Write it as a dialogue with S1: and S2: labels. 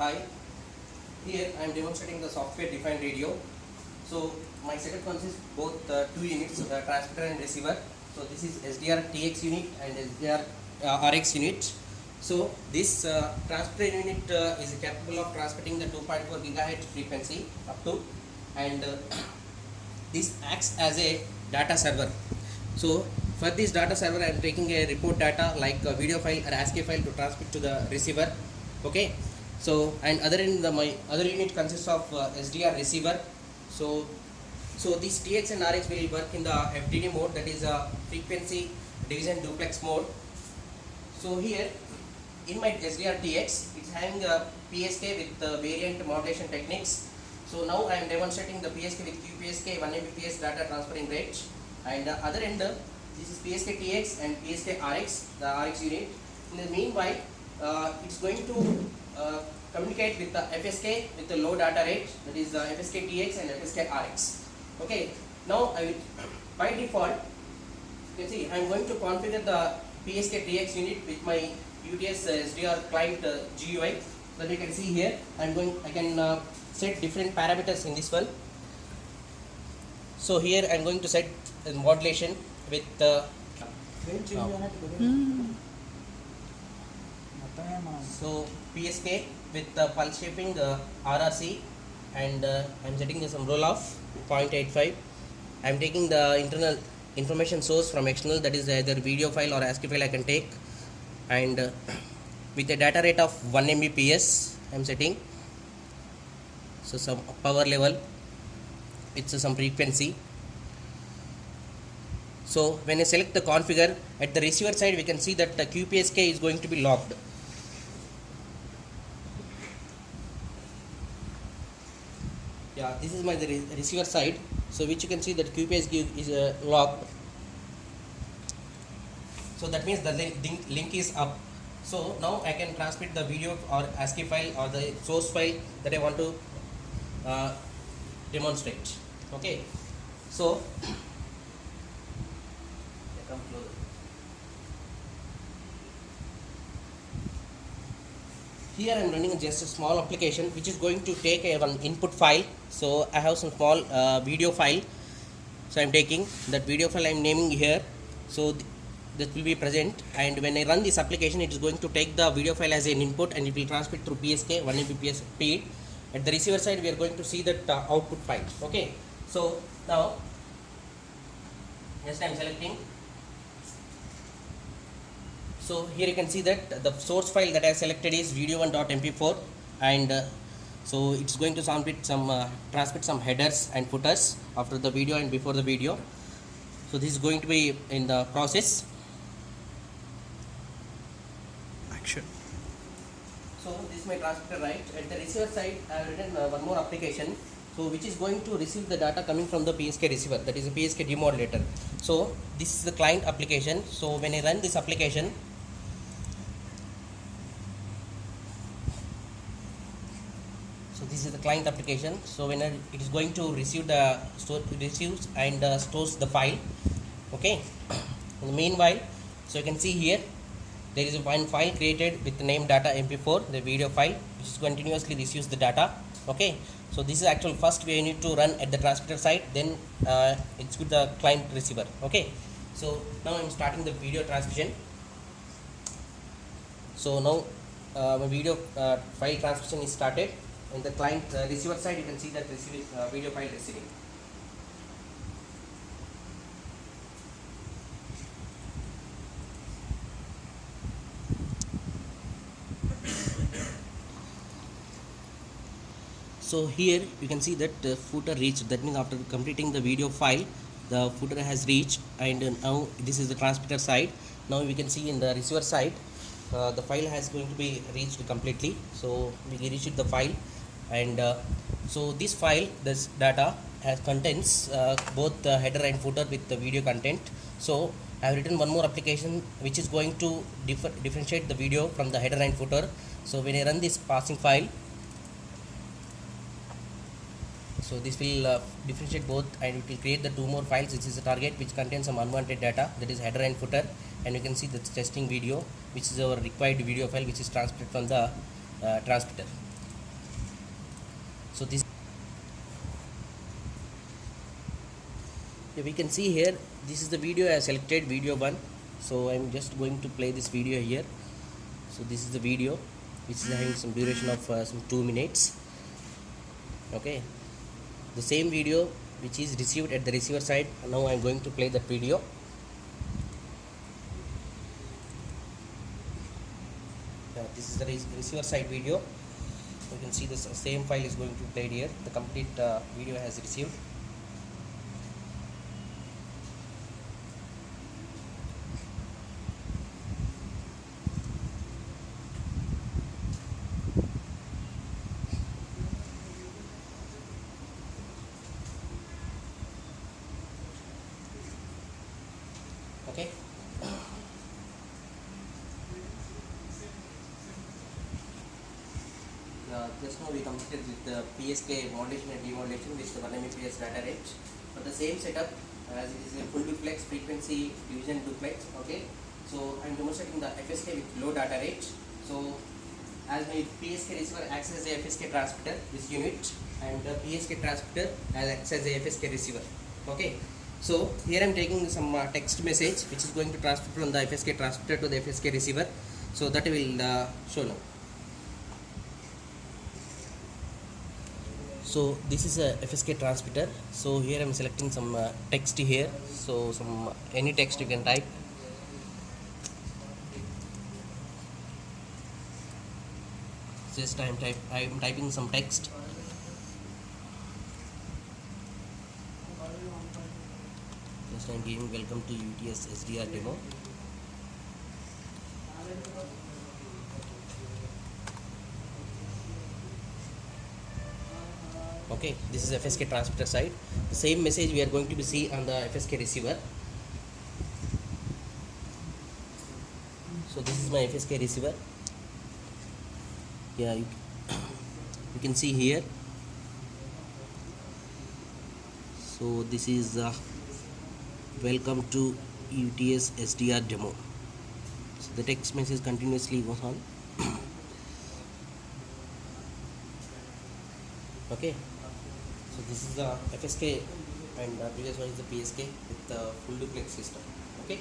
S1: Hi, here I am demonstrating the software defined radio. So my setup consists both two units, transmitter and receiver. So this is SDR TX unit and SDR RX unit. So this transmitter unit is capable of transmitting the 2.4 GHz frequency up to, and this acts as a data server. So for this data server I am taking a report data like a video file or ASCII file to transmit to the receiver. Okay, so and my other unit consists of SDR receiver. So this TX and RX will work in the FDD mode, that is frequency division duplex mode. So here in my SDR TX it's having a PSK with variant modulation techniques. So now I am demonstrating the PSK with QPSK 1 Mbps data transferring rate, and the other end this is PSK TX and PSK RX, the RX unit. In the meanwhile it's going to communicate with the FSK with the low data rate, that is FSK TX and FSK RX. Okay, now I will, by default you can see I am going to configure the PSK TX unit with my UTS SDR client GUI. So you can see here I can set different parameters in this one. So here I am going to set modulation with so PSK with pulse shaping RRC, and I am setting some roll off 0.85. I am taking the internal information source from external, that is either video file or ASCII file I can take, and with a data rate of 1 Mbps I am setting. So some power level, it's some frequency. So when I select the configure, at the receiver side we can see that the QPSK is going to be locked. Yeah, this is my receiver side, so which you can see that QPSK is locked. So that means the link is up. So now I can transmit the video or ASCII file or the source file that I want to demonstrate. Okay, so come closer. Here I am running just a small application which is going to take one input file. So I have some small video file. So I am taking that video file, I am naming here. So that will be present, and when I run this application it is going to take the video file as an input and it will transmit through PSK 1 Mbps speed. At the receiver side we are going to see that output file. Okay, so now next I am selecting. So here you can see that the source file that I selected is video1.mp4, and so it's going to transmit some headers and footers after the video and before the video. So this is going to be in the process. Action. So this is my transmitter, right? At the receiver side I have written one more application, so which is going to receive the data coming from the PSK receiver, that is a PSK demodulator. So this is the client application. So when I run this application, so this is the client application. So when it is going to receive receives and stores the file. Okay, in the meanwhile, so you can see here there is one file created with the name data mp4, the video file, which is continuously receives the data. Okay, so this is actual first we need to run at the transmitter side, then execute the client receiver. Okay, so now I am starting the video transmission. So now my video file transmission is started. In the client receiver side you can see that receiving video file receiving. So here you can see that the footer reached, that means after completing the video file the footer has reached, and now this is the transmitter side. Now we can see in the receiver side the file has going to be reached completely. So we reached the file, and so this file, this data contains both the header and footer with the video content. So I have written one more application which is going to differentiate the video from the header and footer. So when I run this parsing file, so this will differentiate both, and it will create the two more files. This is a target which contains some unwanted data, that is header and footer, and you can see the testing video, which is our required video file which is transmitted from the transmitter. So this, yeah, we can see here, this is the video I have selected, video 1. So I'm just going to play this video here. So this is the video which is having some duration of some 2 minutes. Okay, the same video which is received at the receiver side. Now I'm going to play that video. This is the receiver side video. You can see the same file is going to be played here. The complete video has received. Okay. Just now we completed with the PSK modulation and demodulation, which is the 1 Mbps data range. For the same setup, as it is a full duplex frequency division duplex. Okay, so I'm demonstrating the FSK with low data range. So as my PSK receiver acts as a FSK transmitter, this unit, and the PSK transmitter acts as a FSK receiver. Okay, so here I'm taking some text message which is going to transfer from the FSK transmitter to the FSK receiver. So that I will show now. So this is a FSK transmitter. So here I am selecting some text here. So some any text you can type. Just I am typing some text. Just I am giving welcome to UTS SDR demo. Okay, this is FSK transmitter side. The same message we are going to see on the FSK receiver. So this is my FSK receiver. Yeah, you can see here. So this is welcome to UTS SDR demo. So the text message continuously goes on. Okay. So this is the FSK and previous one is the PSK with the full duplex system. Okay.